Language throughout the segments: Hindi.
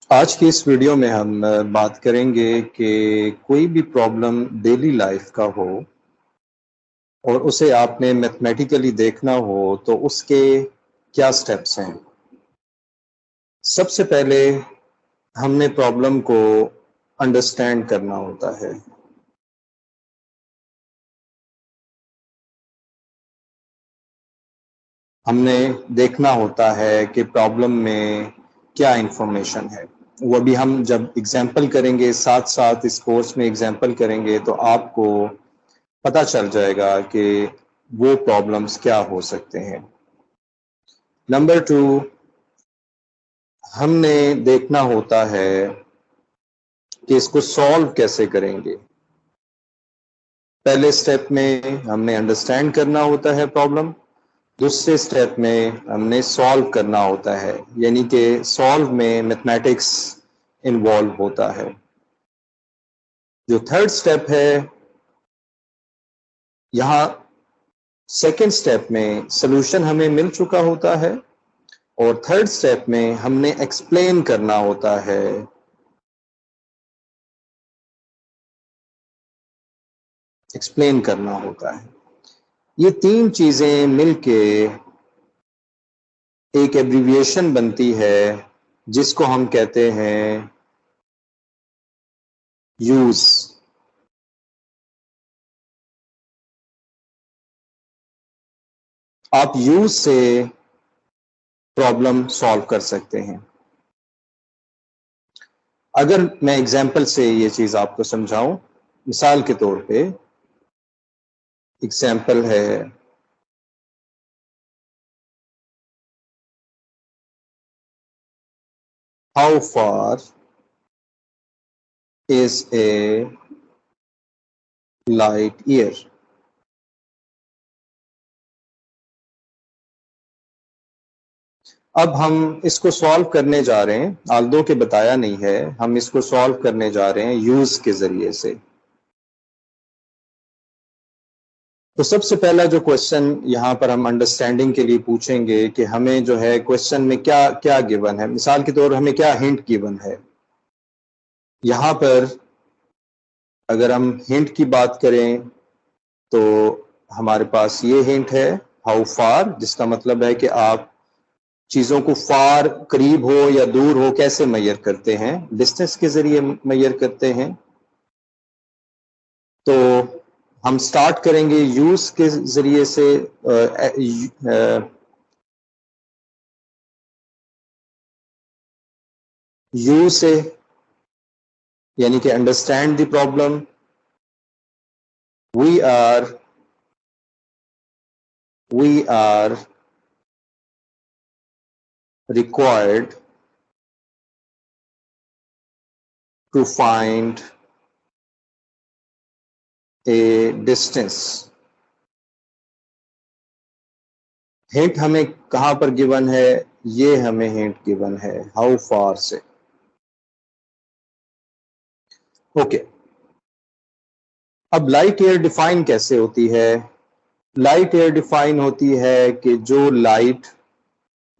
आज की इस वीडियो में हम बात करेंगे कि कोई भी प्रॉब्लम डेली लाइफ का हो और उसे आपने मैथमेटिकली देखना हो तो उसके क्या स्टेप्स हैं। सबसे पहले हमने प्रॉब्लम को अंडरस्टैंड करना होता है। हमने देखना होता है कि प्रॉब्लम में क्या इंफॉर्मेशन है। वो भी हम जब एग्जाम्पल करेंगे, साथ साथ इस कोर्स में एग्जाम्पल करेंगे तो आपको पता चल जाएगा कि वो प्रॉब्लम्स क्या हो सकते हैं। नंबर 2, हमने देखना होता है कि इसको सॉल्व कैसे करेंगे। पहले स्टेप में हमने अंडरस्टैंड करना होता है प्रॉब्लम, दूसरे स्टेप में हमने सॉल्व करना होता है, यानी कि सॉल्व में मैथमेटिक्स इन्वॉल्व होता है। जो थर्ड स्टेप है, यहाँ सेकेंड स्टेप में सॉल्यूशन हमें मिल चुका होता है और थर्ड स्टेप में हमने एक्सप्लेन करना होता है। एक्सप्लेन करना होता है। ये तीन चीजें मिलके एक एब्रिविएशन बनती है जिसको हम कहते हैं यूज। आप यूज से प्रॉब्लम सॉल्व कर सकते हैं। अगर मैं एग्जाम्पल से ये चीज आपको समझाऊं, मिसाल के तौर पे एग्जाम्पल है, how far is a light year. अब हम इसको सॉल्व करने जा रहे हैं, आल्दो के बताया नहीं है, हम इसको सॉल्व करने जा रहे हैं यूज के जरिए से। तो सबसे पहला जो क्वेश्चन यहाँ पर हम अंडरस्टैंडिंग के लिए पूछेंगे कि हमें जो है क्वेश्चन में क्या क्या गिवन है। मिसाल के तौर हमें क्या हिंट गिवन है। यहाँ पर अगर हम हिंट की बात करें तो हमारे पास ये हिंट है हाउ फार, जिसका मतलब है कि आप चीजों को फार, करीब हो या दूर हो, कैसे मेजर करते हैं, डिस्टेंस के जरिए मेजर करते हैं। तो हम स्टार्ट करेंगे यूज के जरिए से। यू से, यानी कि understand the problem. We are we are required to find a distance। Hint हमें कहां पर गिवन है, ये हमें हिंट गिवन है हाउ फार से। ओके, अब लाइट ईयर डिफाइन कैसे होती है। लाइट ईयर डिफाइन होती है कि जो लाइट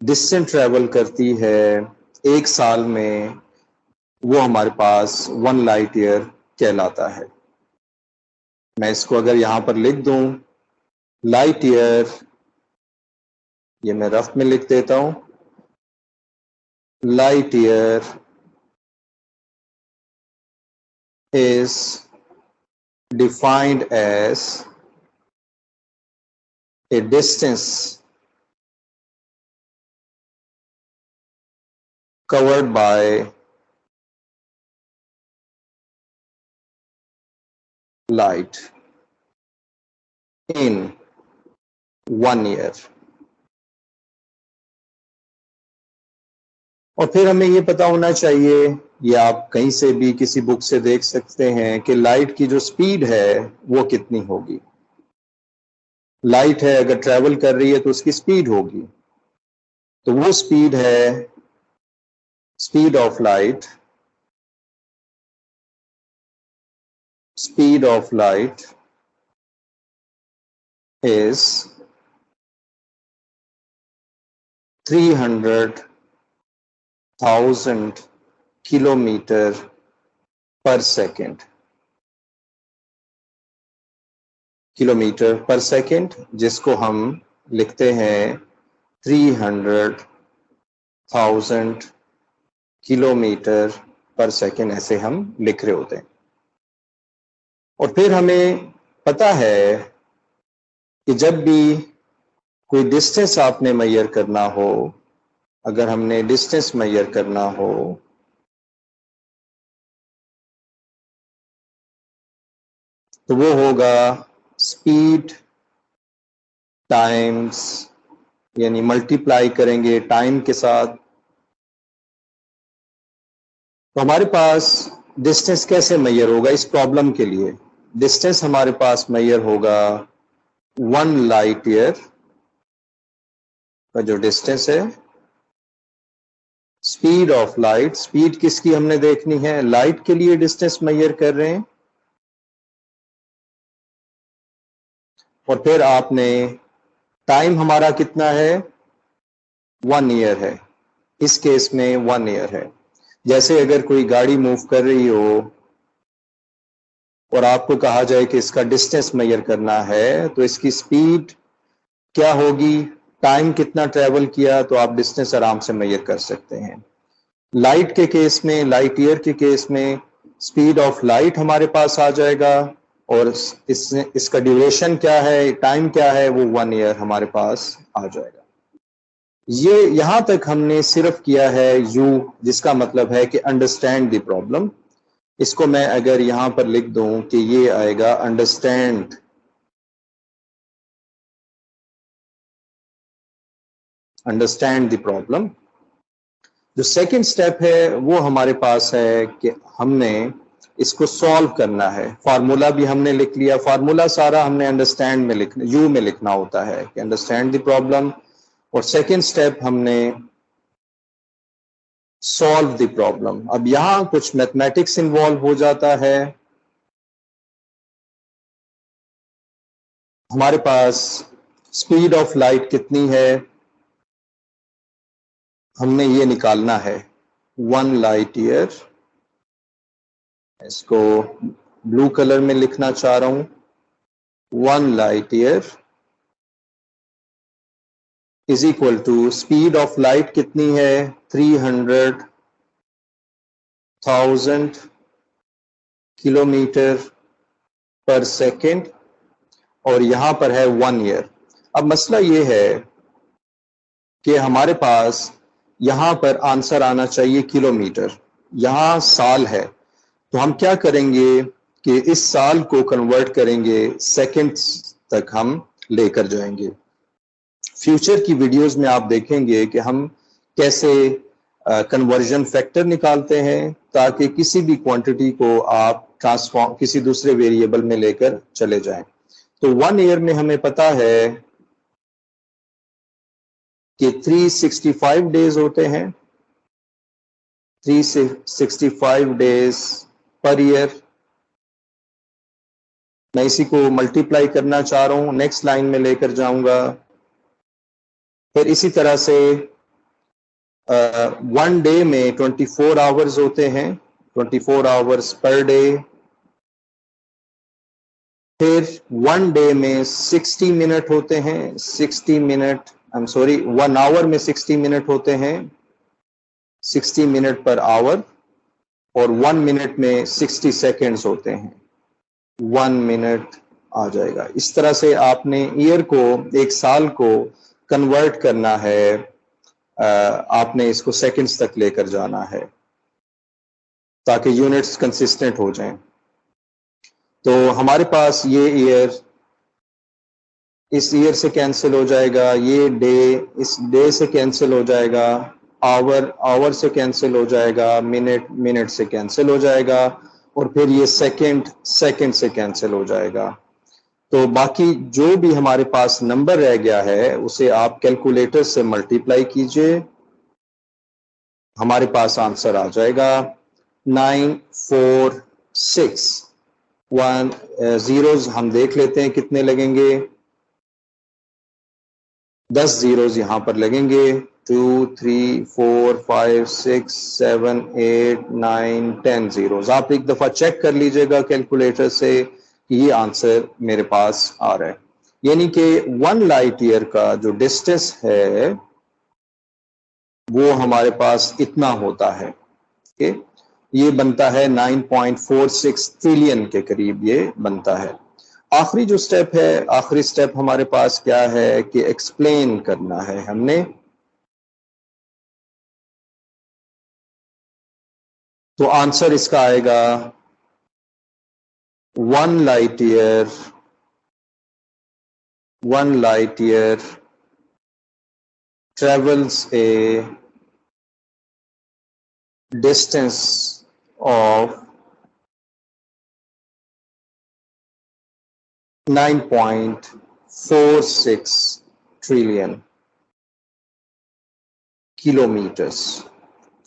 डिस्टेंस ट्रेवल करती है एक साल में, वो हमारे पास 1 लाइट ईयर कहलाता है। मैं इसको अगर यहां पर लिख दूं, लाइट ईयर, ये मैं रफ में लिख देता हूं, light year is defined as a distance covered by light in 1 year। और फिर हमें ये पता होना चाहिए, ये आप कहीं से भी किसी बुक से देख सकते हैं कि लाइट की जो स्पीड है वो कितनी होगी। लाइट है अगर ट्रेवल कर रही है तो उसकी स्पीड होगी, तो वो स्पीड है speed of light. Speed of light is 300,000 kilometre पर सेकेंड, किलोमीटर पर सेकेंड, जिसको हम लिखते हैं 300,000 किलोमीटर पर सेकेंड, ऐसे हम लिख रहे होते हैं। और फिर हमें पता है कि जब भी कोई डिस्टेंस आपने मेजर करना हो, अगर हमने डिस्टेंस मेजर करना हो तो वो होगा स्पीड टाइम्स, यानी मल्टीप्लाई करेंगे टाइम के साथ। तो हमारे पास डिस्टेंस कैसे मेजर होगा इस प्रॉब्लम के लिए? डिस्टेंस हमारे पास मेजर होगा 1 लाइट ईयर का जो डिस्टेंस है, स्पीड ऑफ लाइट, स्पीड किसकी हमने देखनी है? लाइट के लिए डिस्टेंस मेजर कर रहे हैं। और फिर आपने टाइम हमारा कितना है? 1 ईयर है, इस केस में 1 ईयर है। जैसे अगर कोई गाड़ी मूव कर रही हो और आपको कहा जाए कि इसका डिस्टेंस मेजर करना है, तो इसकी स्पीड क्या होगी, टाइम कितना ट्रेवल किया, तो आप डिस्टेंस आराम से मेजर कर सकते हैं। लाइट के केस में, लाइट ईयर के केस में स्पीड ऑफ लाइट हमारे पास आ जाएगा और इसका ड्यूरेशन क्या है, टाइम क्या है, वो 1 ईयर हमारे पास आ जाएगा। ये यहां तक हमने सिर्फ किया है यू, जिसका मतलब है कि अंडरस्टैंड द प्रॉब्लम। इसको मैं अगर यहां पर लिख दूं कि ये आएगा अंडरस्टैंड द प्रॉब्लम। जो सेकंड स्टेप है वो हमारे पास है कि हमने इसको सॉल्व करना है। फार्मूला भी हमने लिख लिया, फार्मूला सारा हमने अंडरस्टैंड में लिखना, यू में लिखना होता है कि अंडरस्टैंड द प्रॉब्लम। और सेकंड स्टेप हमने सॉल्व द प्रॉब्लम। अब यहां कुछ मैथमेटिक्स इन्वॉल्व हो जाता है। हमारे पास स्पीड ऑफ लाइट कितनी है, हमने ये निकालना है 1 लाइट ईयर। इसको ब्लू कलर में लिखना चाह रहा हूं, 1 light year is equal to speed of light कितनी है, 300,000 किलोमीटर पर सेकेंड, और यहां पर है 1 ईयर। अब मसला ये है कि हमारे पास यहां पर आंसर आना चाहिए किलोमीटर, यहां साल है, तो हम क्या करेंगे कि इस साल को कन्वर्ट करेंगे सेकंड्स तक हम लेकर जाएंगे। फ्यूचर की वीडियोस में आप देखेंगे कि हम कैसे कन्वर्जन फैक्टर निकालते हैं ताकि किसी भी क्वांटिटी को आप ट्रांसफॉर्म किसी दूसरे वेरिएबल में लेकर चले जाएं। तो 1 ईयर में हमें पता है कि 365 डेज होते हैं, 365 डेज पर ईयर। मैं इसी को मल्टीप्लाई करना चाह रहा हूं, नेक्स्ट लाइन में लेकर जाऊंगा। फिर इसी तरह से 1 डे में 24 आवर्स होते हैं, 24 आवर्स पर डे। फिर 1 डे में 60 मिनट होते हैं, 60 minute, I am sorry, 1 hour में 60 मिनट होते हैं, 60 मिनट पर आवर। और 1 मिनट में 60 सेकेंड्स होते हैं, 1 मिनट आ जाएगा। इस तरह से आपने ईयर को, एक साल को कन्वर्ट करना है, आपने इसको सेकंड्स तक लेकर जाना है ताकि यूनिट्स कंसिस्टेंट हो जाएं। तो हमारे पास ये ईयर इस ईयर से कैंसिल हो जाएगा, ये डे इस डे से कैंसिल हो जाएगा, आवर आवर से कैंसिल हो जाएगा, मिनट मिनट से कैंसिल हो जाएगा, और फिर ये सेकंड सेकंड से कैंसिल हो जाएगा। तो बाकी जो भी हमारे पास नंबर रह गया है उसे आप कैलकुलेटर से मल्टीप्लाई कीजिए, हमारे पास आंसर आ जाएगा 946। 1 जीरोस हम देख लेते हैं कितने लगेंगे, 10 जीरोस यहां पर लगेंगे। 2, 3, 4, 5, 6, 7, 8, 9, 10 zeros। आप एक दफा चेक कर लीजिएगा कैलकुलेटर से कि ये आंसर मेरे पास आ रहा है। यानी कि 1 लाइट ईयर का जो डिस्टेंस है वो हमारे पास इतना होता है। ओके, ये बनता है 9.46 ट्रिलियन के करीब ये बनता है। आखिरी जो स्टेप है, आखिरी स्टेप हमारे पास क्या है कि एक्सप्लेन करना है हमने। तो आंसर इसका आएगा 1 light year travels a distance of 9.46 trillion kilometres.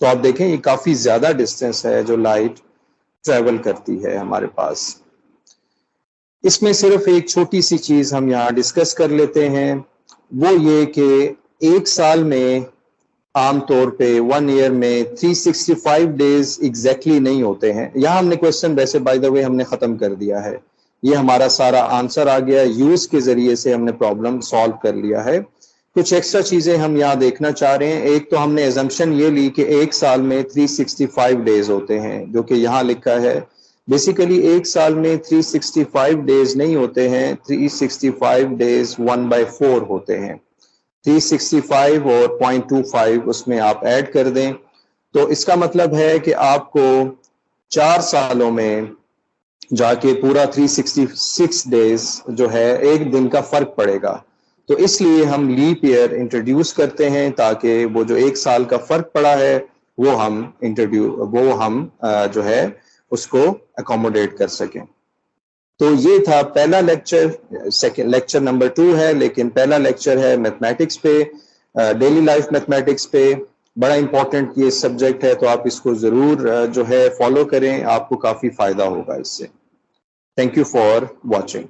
तो आप देखें ये काफी ज्यादा डिस्टेंस है जो लाइट ट्रेवल करती है हमारे पास। इसमें सिर्फ एक छोटी सी चीज हम यहाँ डिस्कस कर लेते हैं, वो ये कि एक साल में आमतौर पे 1 ईयर में 365 डेज एग्जैक्टली नहीं होते हैं। यहाँ हमने क्वेश्चन वैसे बाय द वे हमने खत्म कर दिया है, ये हमारा सारा आंसर आ गया, यूज के जरिए से हमने प्रॉब्लम सॉल्व कर लिया है। कुछ एक्स्ट्रा चीजें हम यहाँ देखना चाह रहे हैं। एक तो हमने एजम्पशन ये ली कि एक साल में 365 डेज होते हैं, जो कि यहाँ लिखा है। बेसिकली एक साल में 365 डेज नहीं होते हैं, 365 डेज 1/4 होते हैं। 365 और 0.25 उसमें आप ऐड कर दें तो इसका मतलब है कि आपको 4 सालों में जाके पूरा 366 डेज जो है एक दिन का फर्क पड़ेगा। तो इसलिए हम लीप ईयर इंट्रोड्यूस करते हैं ताकि वो जो एक साल का फर्क पड़ा है वो हम जो है उसको अकोमोडेट कर सकें। तो ये था पहला लेक्चर। सेकंड लेक्चर नंबर 2 है, लेकिन पहला लेक्चर है मैथमेटिक्स पे, डेली लाइफ मैथमेटिक्स पे। बड़ा इंपॉर्टेंट ये सब्जेक्ट है, तो आप इसको जरूर जो है फॉलो करें, आपको काफी फायदा होगा इससे। Thank you for watching.